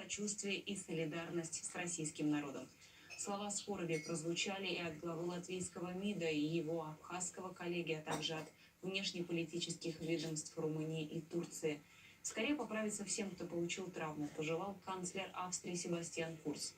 сочувствие и солидарность с российским народом. Слова скорби прозвучали и от главы латвийского МИДа, и его абхазского коллеги, а также от внешнеполитических ведомств Румынии и Турции. Скорее поправиться всем, кто получил травму, пожелал канцлер Австрии Себастьян Курц.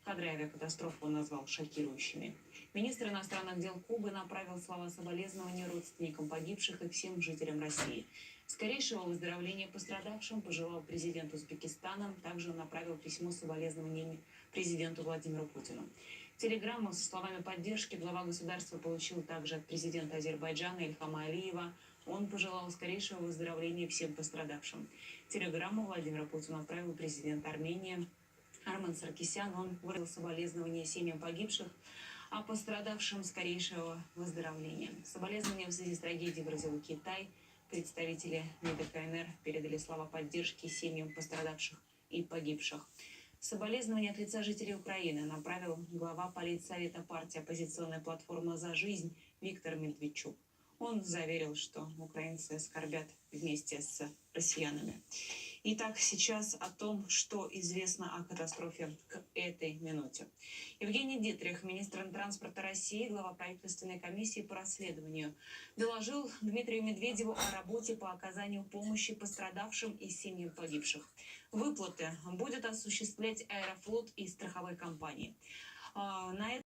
Кадры авиакатастрофы он назвал шокирующими. Министр иностранных дел Кубы направил слова соболезнования родственникам погибших и всем жителям России. Скорейшего выздоровления пострадавшим пожелал президент Узбекистана. Также он направил письмо с соболезнованиями президенту Владимиру Путину. Телеграмму со словами поддержки глава государства получил также от президента Азербайджана Ильхама Алиева. Он пожелал скорейшего выздоровления всем пострадавшим. Телеграмму Владимира Путина отправил президент Армении Армен Саркисян. Он выразил соболезнования семьям погибших, а пострадавшим скорейшего выздоровления. Соболезнования в связи с трагедией выразил Китай. Представители МИДа КНР передали слова поддержки семьям пострадавших и погибших. Соболезнования от лица жителей Украины направил глава политсовета партии «Оппозиционная платформа за жизнь» Виктор Медведчук. Он заверил, что украинцы скорбят вместе с россиянами. Итак, сейчас о том, что известно о катастрофе к этой минуте. Евгений Дитрих, министр транспорта России, глава правительственной комиссии по расследованию, доложил Дмитрию Медведеву о работе по оказанию помощи пострадавшим и семьям погибших. Выплаты будет осуществлять Аэрофлот и страховые компании. На